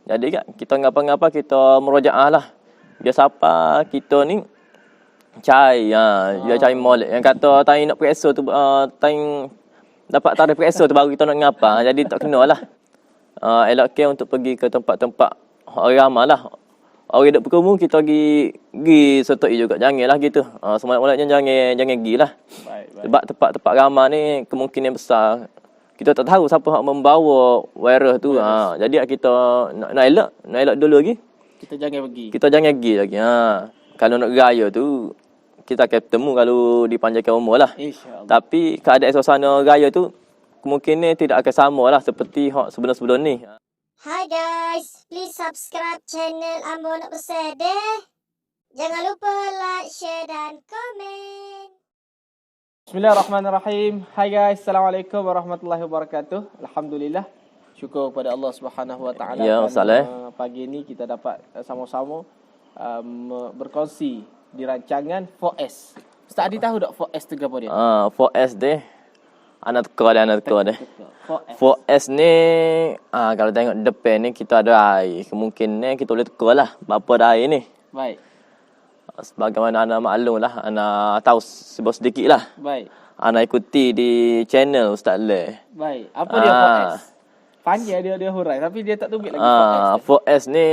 Jadi kan kita ngapa-ngapa kita merojaah lah. Dia siapa kita ni cai dia cai molek yang kata tai nak periksa tu tai dapat tarikh periksa tu baru kita nak ngapa. Jadi tak kenalah. Elok ke untuk pergi ke tempat-tempat orang ramai lah. Orang duk berkerumun kita pergi sertai juga. Janganlah gitu. Semula-mulanya jangan pergi lah. Sebab tempat-tempat ramai ni kemungkinan besar kita tak tahu siapa yang membawa virus tu. Jadi kita nak elok dulu lagi. Kita jangan pergi lagi. Kalau nak raya tu kita akan bertemu kalau dipanjangkan umur lah. InsyaAllah. Tapi keadaan suasana raya tu kemungkinan tidak akan sama lah seperti sebelum-sebelum ni. Hi guys, please subscribe channel Ambo Nak Besar deh. Jangan lupa like, share dan komen. Bismillahirrahmanirrahim. Hai guys, Assalamualaikum warahmatullahi wabarakatuh. Alhamdulillah. Syukur kepada Allah Subhanahu wa taala. Ya, Ustaz. Pagi ni kita dapat sama-sama berkongsi di rancangan 4S. Ustaz Adi tahu tak 4S tu apa dia? 4S deh. Anak teka deh. 4S ni kalau tengok depan ni kita ada air. Kemungkinan kita boleh teka lah berapa ada air ni. Baik. Sebagaimana ana maklum lah, ana tahu sedikit lah. Baik. Ana ikuti di channel Ustaz Le. Baik. Apa dia 4S? Panjang dia hurai tapi dia tak tunjuk lagi 4S. 4S ni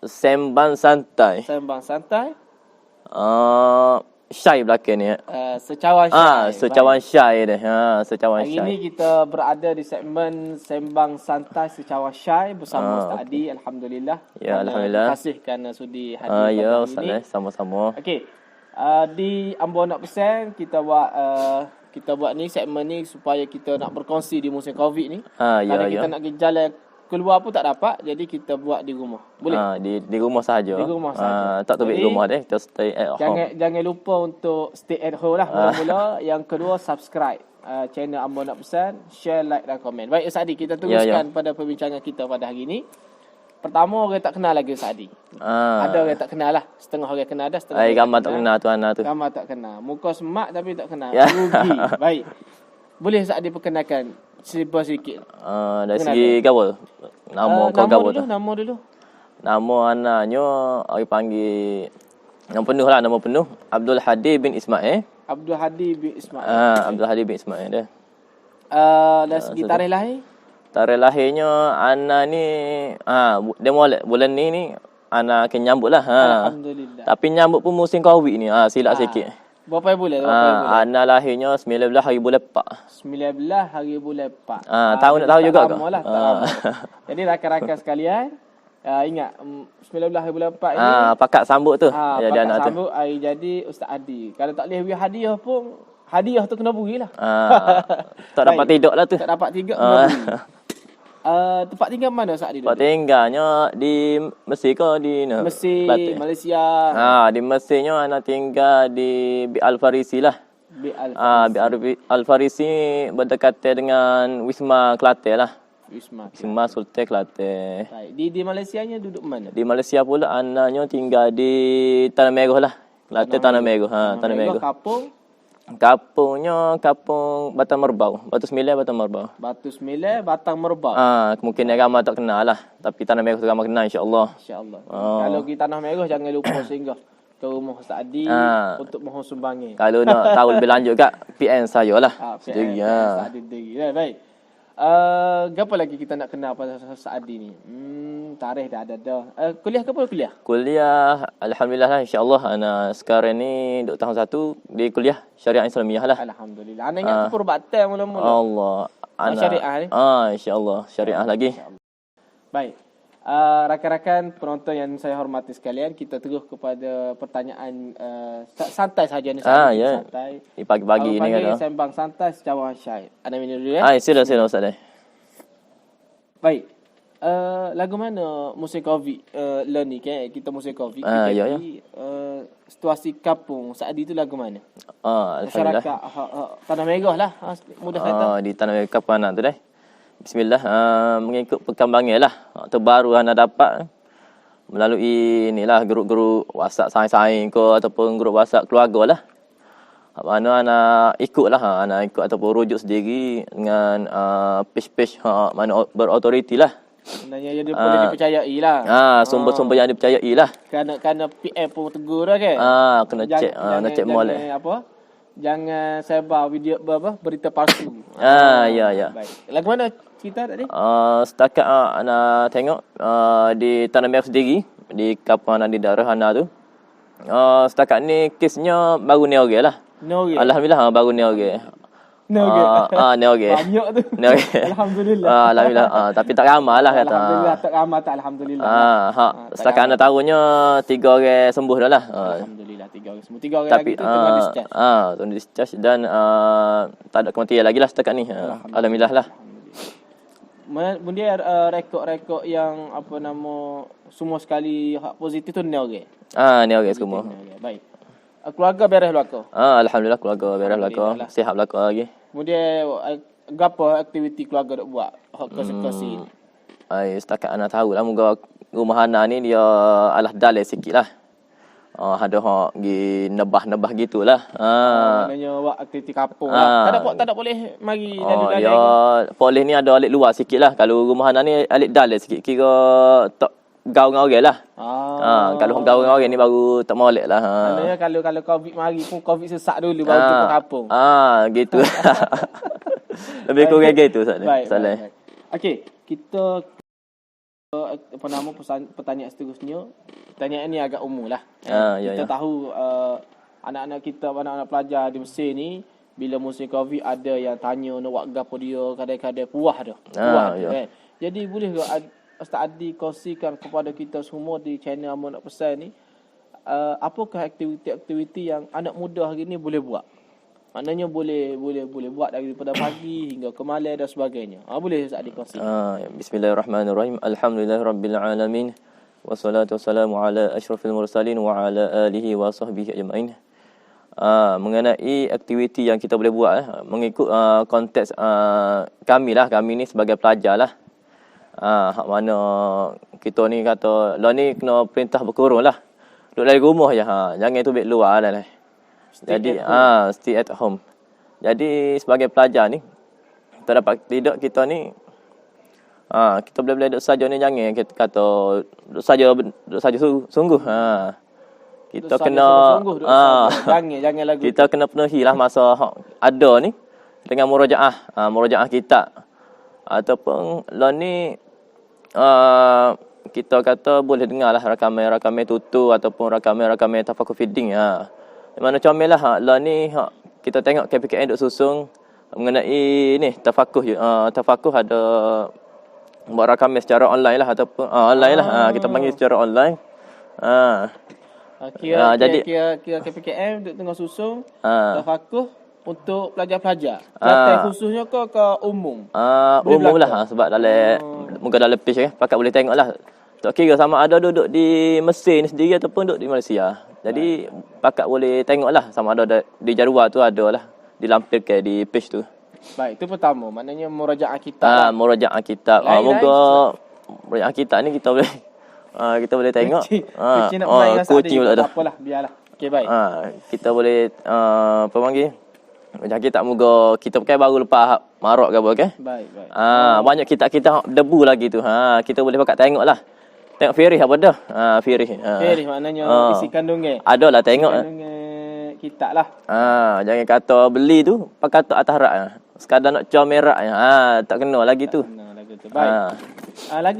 sembang santai. Sembang santai. Syai belakang ni. Secawan syai. Secawan syai dia. Secawan Hari syai. ini kita berada di segmen Sembang Santai Secawan Syai bersama Ustaz Adi. Alhamdulillah. Ya, Alhamdulillah. Terima kasih kerana sudi hadir pada Ya, hari Ustaz ini. sama-sama. Okey. Di Ambo Nak Pesan kita buat ni segmen ni supaya kita nak berkongsi di musim Covid ni. Kalau kita nak pergi jalan keluar pun tak dapat, jadi kita buat di rumah. Boleh? Di rumah saja. Di rumah saja. Tak terbit rumah deh, kita stay at home. Jangan lupa untuk stay at home lah mula-mula. Yang kedua, subscribe channel Ambo Nak Pesan, share, like dan komen. Baik Ustaz Adi, kita teruskan pada perbincangan kita pada hari ini. Pertama, orang tak kenal lagi Ustaz Adi. Ada orang tak kenal lah. Setengah orang kenal dah, setengah Gambar tak kenal tu anak tu. Gambar tak kenal. Muka semak tapi tak kenal. Ya. Rugi. Baik. Boleh Ustaz Adi perkenalkan sedikit? Dari segi gaul. Nama kau gaul tu. Nama dulu. Nama anaknya orang panggil yang penuh lah, nama penuh Abdul Hadi bin Ismail. Abdul Hadi bin Ismail. Abdul Hadi bin Ismail dia. Dari segi tarikh lahir? Tarikh lahirnya anak ni dia molek bulan ni anak akan nyambut lah. Alhamdulillah. Tapi nyambut pun musim Covid ni. Silap sikit. Berapa bulan? Anak lahirnya 19 hari bulan 4. 19 hari bulan 4. Tahun nak tahu juga ke? Tak lama. Jadi rakan-rakan sekalian, ingat 19 hari bulan 4 ini pakat sambut tu. Jadi anak sambut hari jadi Ustaz Adi. Kalau tak boleh beri hadiah pun, hadiah tu kena berilah. Tak dapat tidur lah tu. Tak dapat tidur kena beri. Tempat tinggal mana Ustaz Adi? Tempat tinggalnya di Mesir ke di Mesir, Batik. Malaysia. Di Mesirnya anak tinggal di Bi Al-Farisi lah. Bi Al-Farisi berdekatan dengan Wisma Kelantan lah. Wisma Sultan Kelantan. Baik. Di Malaysianya duduk mana? Di Malaysia pula anaknya tinggal di Tanah Merah lah. Kelantan Tanah Merah. Tanah Merah. Kampungnya Kampung Batang Merbau. Batu Sembilan Batang Merbau. Batu Sembilan Batang Merbau. Kemungkinan ramai tak kenal lah. Tapi Tanah Merah tu ramai kenal insya-Allah. InsyaAllah. Kalau pergi Tanah Merah jangan lupa singgah ke rumah Ustaz Adi untuk mohon sumbangan. Kalau nak tahu lebih lanjut kat PN saya lah. Sendiri. Ustaz Adi sendiri. Baik. Apa lagi kita nak kenal pasal Ustaz Adi ni? Tarikh dah ada dah. Kuliah ke apa kuliah? Kuliah alhamdulillah lah insya-Allah anak sekarang ni duduk tahun 1 di kuliah Syariah Islamiah lah. Alhamdulillah. Anak ingat perubatan mula-mula. Allah. Anak syariah ni. Insya-Allah syariah lagi. Baik. Rakan-rakan penonton yang saya hormati sekalian, kita terus kepada pertanyaan santai saja ni santai. Di pagi-pagi ni kan. Sembang santai secawan syai. Ana minum dulu ya. Sila Ustaz. Baik. Lagu mana musim Covid ni kan? Kita musim Covid. Situasi kampung Ustaz Adi tu lagu mana? Alhamdulillah. Masyarakat Tanah Merah lah. Mudah kata. Di Tanah Merah kapan tu dah. Bismillah, mengikut perkembangan lah terbaru anda dapat melalui inilah grup-grup WhatsApp saing-saing ke ataupun grup WhatsApp keluarga lah. Mana anak ikut lah, anak ikut ataupun rujuk sendiri dengan page-page mana berautoriti lah. Sebenarnya dia boleh dipercayai lah. Sumber-sumber yang dipercayai lah. Kerana PM pun tegur dah kan. Kena cek, nak cek molek. Jangan sebar video berita palsu. Ya. Baik. Lagu mana cerita tadi? Setakat anak tengok di Tanah Merah sendiri, di Kapan di daerah Hana tu. Setakat ni kesnya baru ni orang lah. Alhamdulillah baru ni orang. Ni orang. Banyak tu. Ni orang. Alhamdulillah. Alhamdulillah. Tapi tak ramai lah kata. Alhamdulillah tak ramai tak alhamdulillah. Setakat anak tahunya 3 orang sembuh dah lah. Alhamdulillah 3 orang sembuh. 3 orang Tapi lagi tu tengah discharge. tengah discharge dan tak ada kematian lagi lah setakat ni. Alhamdulillah lah. Kemudian rekod-rekod yang semua sekali hak positif tu ni orang. Ni orang semua. Baik. Keluarga beres belaka. Alhamdulillah keluarga beres belaka. Sihat belaka lagi. Kemudian apa aktiviti keluarga dok buat? Hak kesi-kesi. Setakat anak tahu lah moga rumah Hana ni dia alah dalai sikitlah. Ada hak gi nebah-nebah gitulah. Maknanya buat aktiviti kampung lah. Tak ada boleh mari lalu-lalu. Dia boleh ni ada alik luar sikitlah. Kalau rumah Hana ni alik dalai sikit kira tak gaul dengan orang lah. Kalau gaul dengan orang ni baru tak molek lah. Maknanya kalau Covid mari pun Covid sesak dulu baru jumpa kampung. Gitu. Lebih kurang gitu Baik. Saleh. Okey, kita pertanyaan seterusnya. Pertanyaan ni agak umum lah. Kita tahu anak-anak kita, anak-anak pelajar di Mesir ni bila musim Covid ada yang tanya nak buat gapo dia, kadang-kadang puas dah. Kan. Jadi boleh ke Ustaz Adi kongsikan kepada kita semua di channel Ambo Nak Pesan ni, apakah aktiviti-aktiviti yang anak muda hari ni boleh buat? Maknanya boleh buat daripada pagi hingga ke malam dan sebagainya. Boleh Ustaz Adi kongsikan. Bismillahirrahmanirrahim. Alhamdulillahirabbil alamin. Wassalatu wassalamu ala asyrafil mursalin wa ala alihi wa sahbihi ajma'in. Mengenai aktiviti yang kita boleh buat mengikut konteks kami ni sebagai pelajar lah. Hak mana kita ni kata lah ni kena perintah berkurung lah. Duduk dalam rumah je. Jangan tu beg luar lah. Jadi stay at home. Jadi sebagai pelajar ni terdapat tidak kita ni kita boleh duduk saja ni, jangan kita kata duduk saja sungguh. Kita kena jangan lagu. Kita kena penuhilah masa ada ni dengan murojaah kita. Ataupun lah ni kita kata boleh dengarlah rakaman tutu ataupun rakaman tafakur feeding. Mana comel lah lah ni kita tengok KPKN duk susung mengenai ni tafakuh ada buat rakaman secara online lah ataupun online lah kita panggil secara online. Jadi KPKM duk tengah susung tafakuh untuk pelajar-pelajar. Kelantan khususnya ke umum? Umum lah sebab muka dalam page pakat boleh tengok lah. Tak kira sama ada duduk di Mesir ni sendiri ataupun duduk di Malaysia. Jadi pakat boleh tengok lah sama ada di jadual tu ada lah dilampirkan di page tu. Baik, itu pertama. Maknanya murajaah kitab. Murajaah kitab. Moga murajaah kitab ni kita boleh tengok. Kucing pula dah. Tak apalah, biarlah. Okey, baik. Kita boleh panggil murajaah kitab moga kita pakai baru lepas marak ke apa ke. Baik. Banyak kitab-kitab debu lagi tu. Kita boleh pakat tengok lah. Tengok Firih apa dah? Firih. Firih maknanya isi kandungnya. Adalah tengok. Kandungnya kitab lah. Jangan kata beli tu pakai atas rak. Sekadar nak comerak. Tak kena lagi tu. Kena lagi tu. Baik.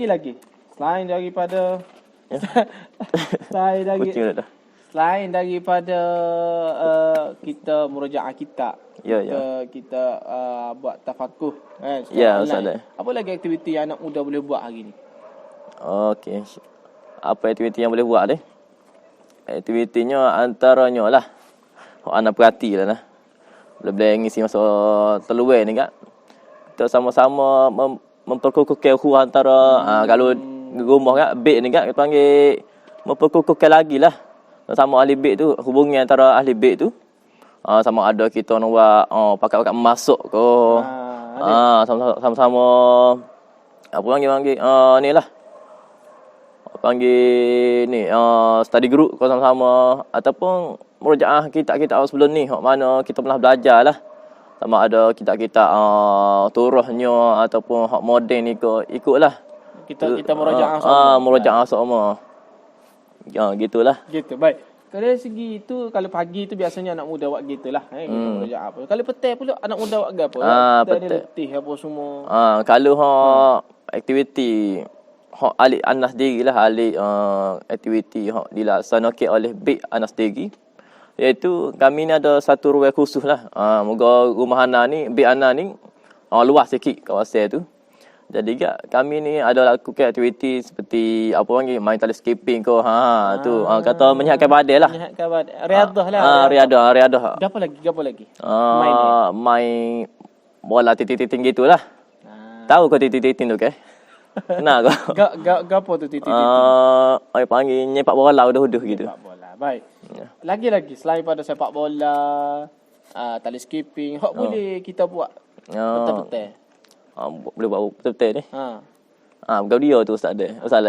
Lagi. Selain daripada selain daripada kita murojaah kitab. Kita buat tafakuh kan. Apa lagi aktiviti yang anak muda boleh buat hari ni? Okey. Apa aktiviti yang boleh buat ni? Aktivitinya antaranya lah anak perhati lah. Boleh ngisi masa terluar ni kan. Kita sama-sama memperkukuhkan hubungan antara kalau rumah kan beg ni kan kita panggil memperkukuhkan lagi lah. Sama ahli beg tu, hubungan antara ahli beg tu sama ada kita nak buat pakai masuk ke. Sama-sama apa panggil ni lah. Panggil ni study group kau sama-sama ataupun murojaah kitab-kitab sebelum ni mana kita pernah belajar lah. Sama ada kitab-kitab turahnya ataupun hak moden ni ikutlah. Kita murojaah sama. Murojaah sama. Ya, gitulah. Gitu, baik. Kalau dari segi itu, kalau pagi itu biasanya anak muda buat gitulah. Kita murojaah apa. Kalau petang pula anak muda buat apa? Kita ni letih apa semua. Kalau aktiviti alik anak sendiri lah, alik aktiviti dilaksanakan oleh BIK anak sendiri. Iaitu kami ni ada satu ruang khusus lah. Moga rumah anak ni, BIK anak ni luas sikit kawasan tu. Jadi kami ni ada lakukan aktiviti seperti apa panggil main tali skipping ke tu kata menyihatkan badan lah. Menyihatkan badan. Riadah lah. Riadah. Gapo lagi? Main bola titik-titik gitulah. Tahu kau titik-titik tu ke? Kenal kau? Gapo tu titik-titik? Ai panggil nyepak bola udah-udah gitu. Sepak bola. Baik. Lagi selain pada sepak bola, tali skipping, boleh kita buat petang-petang. Boleh buat betul-betul ni. Bukan dia tu Ustaz dia. Ustaz.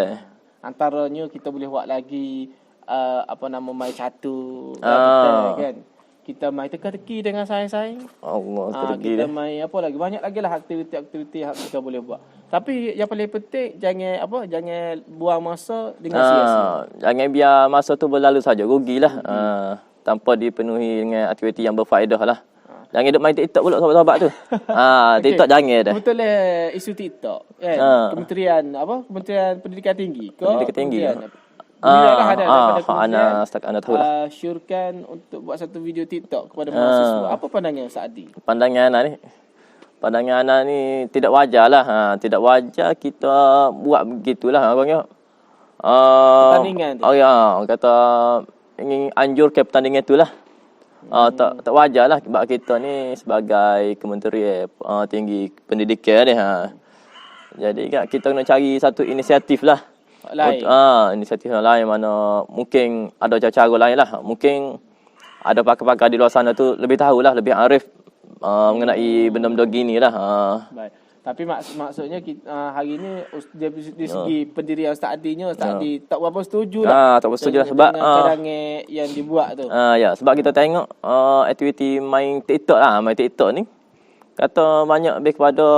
Antaranya kita boleh buat lagi main satu kan. Kita main teka-teki dengan saing-saing. Allah teka-teki. Kita main apa lagi? Banyak lagi lah aktiviti-aktiviti yang kita boleh buat. Tapi yang paling penting jangan buang masa dengan sia-sia. Jangan biar masa tu berlalu saja, rugilah. Tanpa dipenuhi dengan aktiviti yang berfaedah lah. Jangan duk main TikTok pula sahabat-sahabat tu. TikTok jangan dah. Betul lah isu TikTok kan. Kementerian Pendidikan Tinggi. Pendidikan Tinggi. Anak tahu lah. Syorkan untuk buat satu video TikTok kepada mahasiswa. Apa pandangan Ustaz Adi? Pandangan anak ni tidak wajar lah. Tidak wajar kita buat begitulah. Pertandingan tu. Kata ingin anjurkan pertandingan itulah. Tak wajar lah sebab kita ni sebagai Kementerian Tinggi Pendidikan ni. Jadi kita kena cari satu inisiatif lah. Inisiatif lain mana mungkin ada cara-cara lain lah. Mungkin ada pakar-pakar di luar sana tu lebih tahulah, lebih arif mengenai benda-benda gini lah. Baik. Tapi maksudnya hari ni dari segi pendirian Ustaz Adi-nya, Ustaz Adi tak berapa setuju lah. Tak berapa setuju lah sebab cadangan yang dibuat tu. Sebab kita tengok aktiviti main TikTok ni kata banyak lebih kepada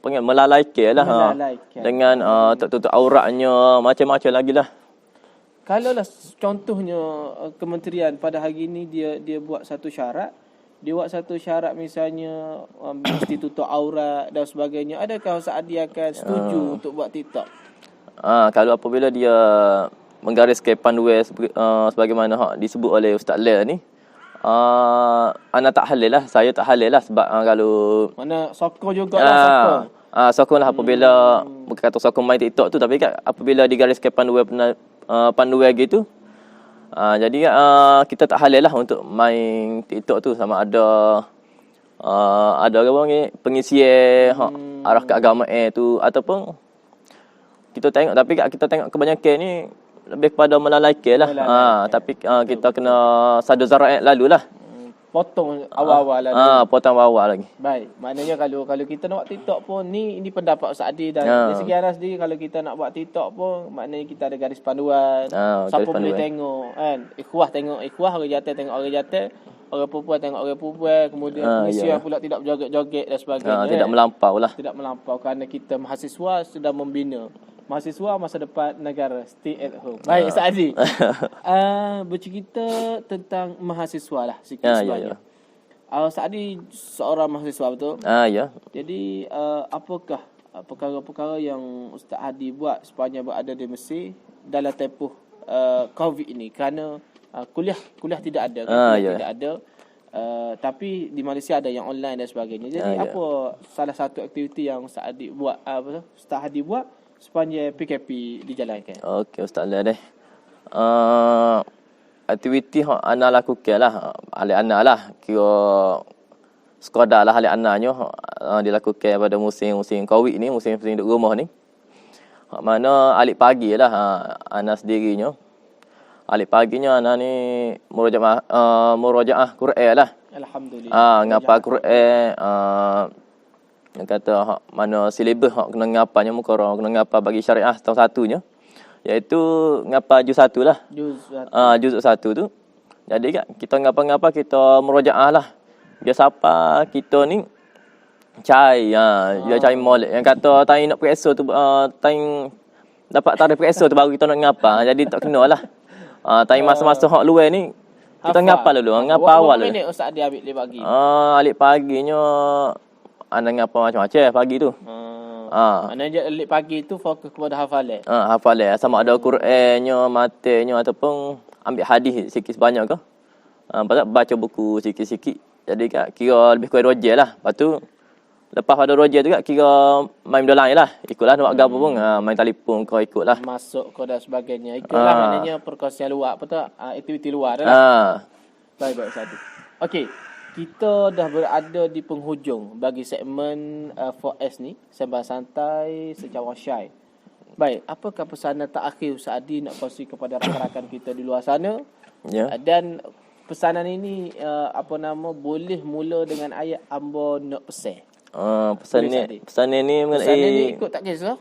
melalaikan lah. Dengan tutup auratnya, macam-macam lagi lah. Kalau lah contohnya kementerian pada hari ni dia buat satu syarat. Dia buat satu syarat misalnya mesti tutup aurat dan sebagainya. Adakah Ustaz Adi akan setuju untuk buat TikTok? Kalau apabila dia menggariskan panduan sebagaimana disebut oleh Ustaz Ler ni, ana tak halal lah. Saya tak halal lah sebab kalau mana sokong jugalah sokong. Sokong lah apabila bukan kata sokong main TikTok tu, tapi apabila digariskan panduan gitu. Jadi kita tak halal lah untuk main TikTok tu sama ada pengisian arah keagamaan tu ataupun kita tengok, tapi kita tengok kebanyakan ni lebih kepada melalaikan lah. Tapi kita kena sadar zaraat lalu lah. Potong awal-awal lagi. Potong awal lagi. Baik, maknanya kalau kita nak buat TikTok pun ini pendapat Ustaz Adi dan dari segi Anas sendiri, kalau kita nak buat TikTok pun maknanya kita ada garis panduan. Siapa boleh tengok kan. Ikhwah tengok ikhwah, orang jantan tengok orang jantan, orang perempuan tengok orang perempuan, kemudian pengisian pula tidak berjoget-joget dan sebagainya. Tidak melampau lah. Tidak melampau kerana kita mahasiswa sedang membina mahasiswa masa depan negara, stay at home. Baik, Ustaz Aziz. Bercerita tentang mahasiswa lah sikit sebenarnya. Ustaz Aziz seorang mahasiswa, betul? Ya. Jadi, apakah perkara-perkara yang Ustaz Hadi buat sepanjang berada di Mesir dalam tempoh COVID ini? Kerana kuliah tidak ada. Tidak ada. Tapi di Malaysia ada yang online dan sebagainya. Jadi, apa salah satu aktiviti yang Ustaz Hadi buat, Ustaz Hadi buat sepanjang PKP dijalankan? Okey, Ustaz Lah deh. Aktiviti yang ana lakukan lah, alih anak lah, kira sekadar lah alih anaknya dilakukan pada musim COVID ni, musim duduk rumah ni. Mana alik pagi lah anak sendirinya. Alik paginya anak ni murojaah Quran lah. Alhamdulillah. Ngapa Quran yang kata mana silibus kena ngapanya mukarrar kena ngapa bagi syariah tahun satunya, iaitu ngapa juz 1 lah. Juz 1 tu. Jadi kita ngapa-ngapa kita murojaah lah. Biasa apa kita ni Cai, dia cai molek. Yang kata tai nak pergi esok tu, tai dapat tarikh pergi esok tu baru kita nak ngapa. Jadi tak kena lah. Tai masa-masa hak luar ni, kita ngapa dulu, ngapa awal dulu. Berapa minit Ustaz Adi ambil pagi? Alik paginya, anda ngapa macam-macam pagi tu. Mana je alik pagi tu fokus kepada hafalan. Hafalan. Sama ada Qurannya, matanya ataupun ambil hadis sikit sebanyak ke. Baca buku sikit-sikit. Jadi kira lebih kurang rojer lah. Lepas tu, lepas pada rojer tu kira main benda lain lah. Ikutlah nak buat apa pun. Main telefon kau ikutlah. Masuk kau dan sebagainya. Ikutlah maknanya perkongsian luar. Apa tu? Aktiviti luar dah lah. Baik, Ustaz Adi. Okey. Kita dah berada di penghujung bagi segmen 4S ni. Sembang santai secara syai. Baik, apakah pesanan terakhir Ustaz Adi nak kongsi kepada rakan-rakan kita di luar sana? Dan pesanan ini boleh mula dengan ayat ambo nak pesan. Pesanan ni mengenai pesanan ni ikut tak kisah.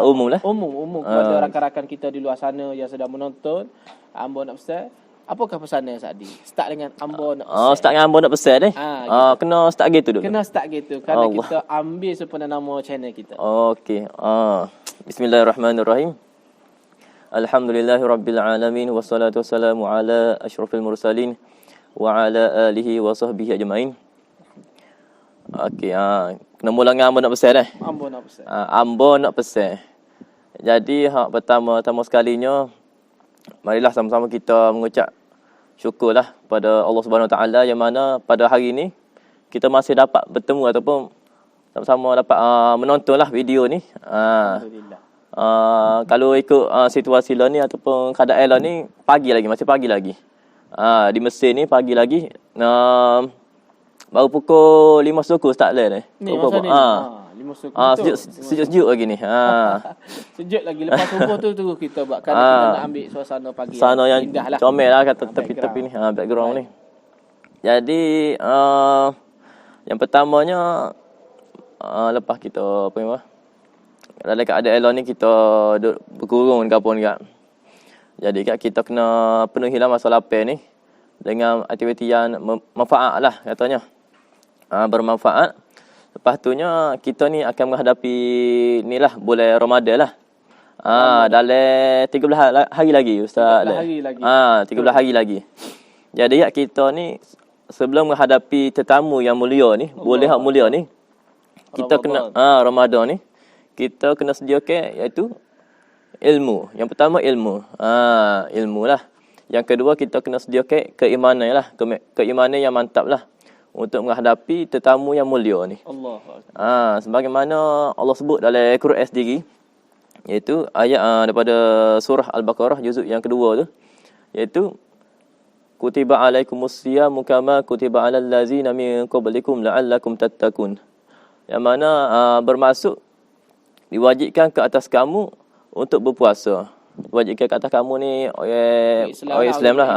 Umum lah. Umum kepada rakan-rakan kita di luar sana yang sedang menonton. Ambo nak pesan. Apakah pesanan Ustaz Adi? Start dengan ambo nak pesan. Start dengan ambo nak pesan ni. Gitu. Kena start gitu dulu. Kena start gitu kerana kita ambil sempena nama channel kita. Okey. Bismillahirrahmanirrahim. Alhamdulillahirabbil alamin wassalatu wassalamu ala asyrafil mursalin wa ala alihi wa sahbihi ajmain. Okey, kena mula dengan ambo nak pesan dah. Ambo nak pesan. Ambo nak pesan. Jadi hak pertama sekalinya marilah sama-sama kita mengucap syukurlah pada Allah Subhanahu Wa Taala yang mana pada hari ini kita masih dapat bertemu ataupun sama-sama dapat menontonlah video ni. Alhamdulillah. Kalau ikut situasi lah ni ataupun keadaan lah ni masih pagi lagi. Di Mesir ni pagi lagi. Baru pukul 5 suku start lah ni. Ni masa ni. 5 suku. Sejuk lagi ni. Sejuk lagi lepas subuh tu terus kita buat kerana kita nak ambil suasana pagi. Suasana yang indahlah. Comel lah kata tepi-tepi ni. Background ni. Jadi yang pertamanya lepas kita dalam keadaan elok ni kita duduk berkurung ke apa ni kat. Jadi kita kena penuhilah masa lapar ni dengan aktiviti yang manfaat lah katanya. Bermanfaat. Lepas tunya kita ni akan menghadapi ni lah bulan Ramadan lah. Dalam 13 hari lagi Ustaz. 13 hari lagi. 13 hari lagi. Jadi kita ni sebelum menghadapi tetamu yang mulia ni, boleh hak mulia ni, kita kena Ramadan ni kita kena sediakan iaitu ilmu. Yang pertama ilmu. Ilmu lah. Yang kedua kita kena sediakan keimanan lah. Keimanan yang mantap lah untuk menghadapi tetamu yang mulia ni. Allah. Sebagaimana Allah sebut dalam Quran sendiri, iaitu ayat daripada surah Al-Baqarah juzuk yang kedua tu, iaitu kutiba alaikumus siyamu kama kutiba alal ladzina min qablikum la'allakum tattaqun. Yang mana bermaksud diwajibkan ke atas kamu untuk berpuasa. Diwajibkan ke atas kamu ni orang Islam lah.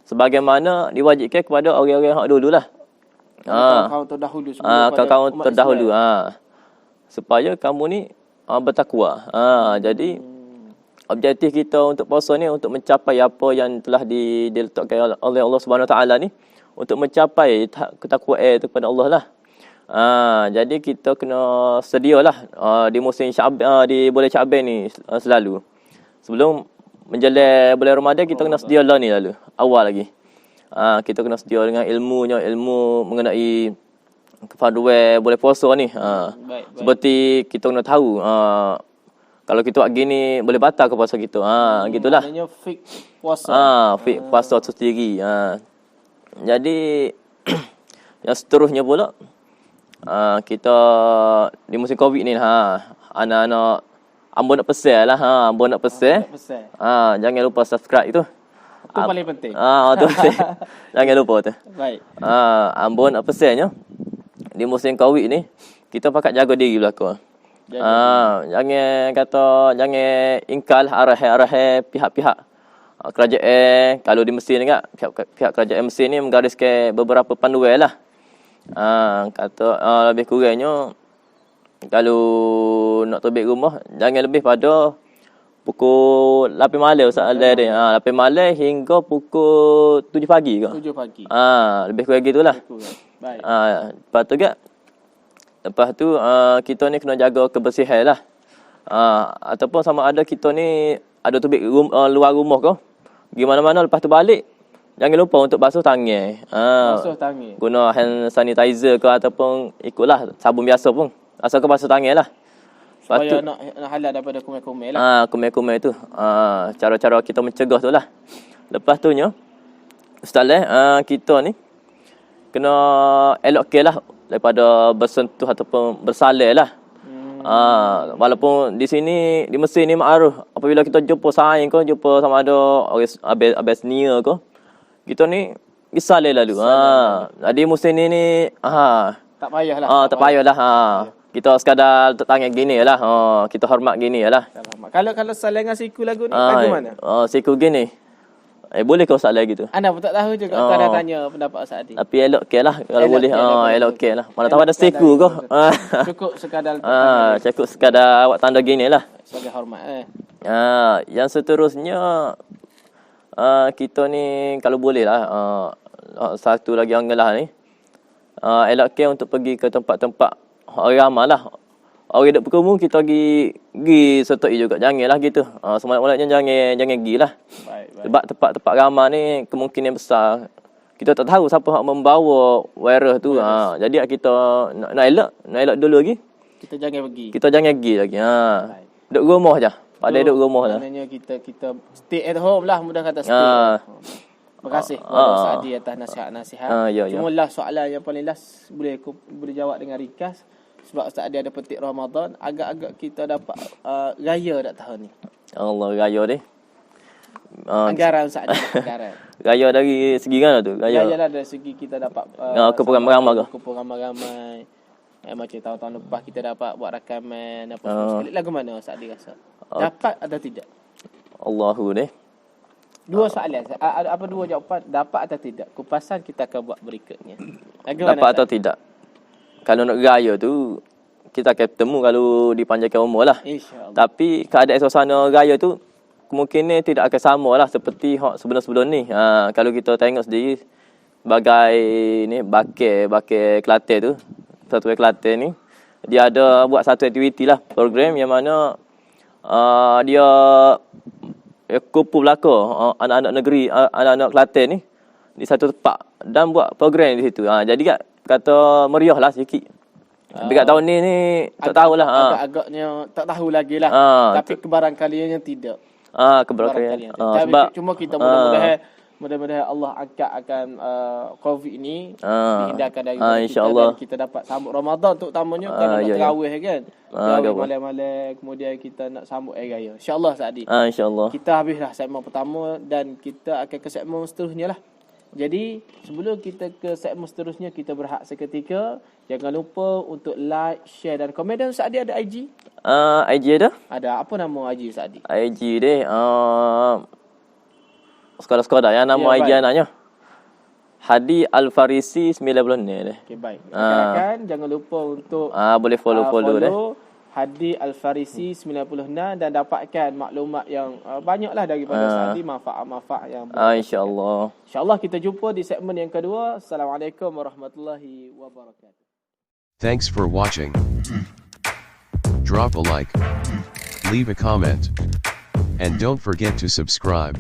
Sebagaimana diwajibkan kepada orang-orang hak dulu lah. Kaum terdahulu sebelum kaum terdahulu. Supaya kamu ni bertakwa. Jadi objektif kita untuk puasa ni untuk mencapai apa yang telah diletakkan oleh Allah Subhanahu Wa Taala ni, untuk mencapai ketakwaan itu kepada Allah lah. Jadi kita kena sedialah di musim Syaban, di bulan Syaban ni selalu. Sebelum menjelang bulan Ramadan kita kena sedia lah ni lalu. Awal lagi. Kita kena sedia dengan ilmu mengenai kefarduan boleh puasa ni. Baik. Seperti kita kena tahu kalau kita buat gini boleh batal ke puasa kita. Gitulah. Maknanya fix puasa. Fix puasa tu sendiri. Jadi yang seterusnya pula kita di musim Covid ni anak-anak ambo nak pesan lah ambo nak pesan. Jangan lupa subscribe tu. Itu paling penting. Tu penting. Jangan lupa tu. Baik. Ambo nak pesannya di musim Covid ni kita pakat jaga diri belaka. Jangan ingkar arah pihak-pihak kerajaan. Kalau di Mesir ni pihak kerajaan Mesir ni menggariskan beberapa panduan lah. Lebih kurangnya kalau nak terbit rumah jangan lebih pada pukul 8 malam Ustaz dia. 8 malam hingga pukul 7 pagi ke? 7 pagi. Lebih kurang gitulah. Baik. Lepas tu Lepas tu kita ni kena jaga kebersihan lah. Ataupun sama ada kita ni ada tubik luar rumah ke, pergi mana-mana lepas tu balik, jangan lupa untuk basuh tangan. Basuh tangan. Guna hand sanitizer ke ataupun ikutlah sabun biasa pun. Asal ke basuh tangan lah. Supaya nak halal daripada kuman-kuman lah. Kuman-kuman tu. Cara-cara kita mencegah tu lah. Lepas tu nya, Ustaz kita ni kena elokkan lah daripada bersentuh ataupun bersalin lah. Walaupun di sini, di Mesir ni ma'aruf, apabila kita jumpa saing ke, jumpa sama ada abis nia ke, kita ni bersalin lalu. Jadi musim ni tak payahlah. Tak payahlah. Kita sekadar letak tangan gini lah. Kita hormat gini lah. Kalau salin dengan siku lagu ni, lagu mana? Siku gini. Boleh kau salah gitu. Anda pun tak tahu juga. Tak ada tanya pendapat Ustaz Adi. Tapi elokkan lah. Kalau boleh. Elokkan lah. Mana tahu ada siku kau. Cukup sekadar. Cukup sekadar awak tanda gini lah. Sebagai hormat. Yang seterusnya, kita ni kalau boleh lah, satu lagi anggalah ni, elokkan untuk pergi ke tempat-tempat orang ramai lah. Orang duduk berkerumun, kita pergi sertai juga. Janganlah gitu. Semangat-semangatnya jangan pergi lah. Sebab tempat-tempat ramai ni kemungkinan besar kita tak tahu siapa yang membawa virus tu. Jadi kita nak elok dulu lagi. Kita jangan pergi lagi. Duduk rumah je. Pada duduk rumah lah. Maknanya kita stay at home lah. Mudah kata stay. Terima kasih kepada Ustaz Adi atas nasihat-nasihat. Cuma lah soalan yang paling last boleh jawab dengan ringkas. Sebab Ustaz Adi ada petik Ramadan, agak-agak kita dapat raya tak tahun ni. Allah, raya ni. Anggaran Ustaz Adi, anggaran. Raya dari segi mana tu? Raya lah dari segi kita dapat kumpulan ramai ke? Kumpulan ramai. Macam tahun-tahun lepas kita dapat buat rakaman apa semua sekali. Lagu mana Ustaz Adi rasa? Dapat atau tidak? Allahu ni. Dua soalan. Apa dua jawapan? Dapat atau tidak? Kupasan kita akan buat berikutnya. Dapat atau tidak? Kalau nak raya tu, kita akan bertemu kalau dipanjangkan umur lah. InsyaAllah. Tapi keadaan suasana raya tu, kemungkinan tidak akan sama lah seperti sebelum-sebelum ni. Kalau kita tengok sendiri, sebagai ni, bakal Kelantan tu, Persatuan Kelantan ni, dia ada buat satu aktiviti lah, program yang mana dia kumpul belaka anak-anak negeri, anak-anak Kelantan ni, di satu tempat dan buat program di situ. Jadi kata meriah lah sikit. Tapi kat tahun ni tak tahulah. Agak-agaknya tak tahu lagi lah. Tapi kebarangkaliannya tidak. Kebarangkalian. Sebab cuma kita mudah-mudahan Allah angkat akan COVID ini, dihindarkan dari kita dan kita dapat sambut Ramadan terutamanya kalau nak terawih kan. Terawih malam-malam, kemudian kita nak sambut air raya. InsyaAllah Ustaz Adi. InsyaAllah. Kita habislah segmen pertama dan kita akan ke segmen seterusnya lah. Jadi, sebelum kita ke segmen seterusnya, kita berehat seketika. Jangan lupa untuk like, share dan komen. Dan Ustaz Adi ada IG? IG ada? Ada. Apa nama IG Ustaz Adi? IG dia, sekolah-sekolah yang nama IG anaknya. Hadi Al-Farisi 90 ni dia. Okay, baik. Rakan-rakan, jangan lupa untuk boleh follow dia. Hadi Al-Farisi 96 dan dapatkan maklumat yang banyaklah daripada Ustaz Adi, manfaat-manfaat yang insya-Allah. InsyaAllah kita jumpa di segmen yang kedua. Assalamualaikum warahmatullahi wabarakatuh. Thanks for watching. Drop a like, leave a comment, and don't forget to subscribe.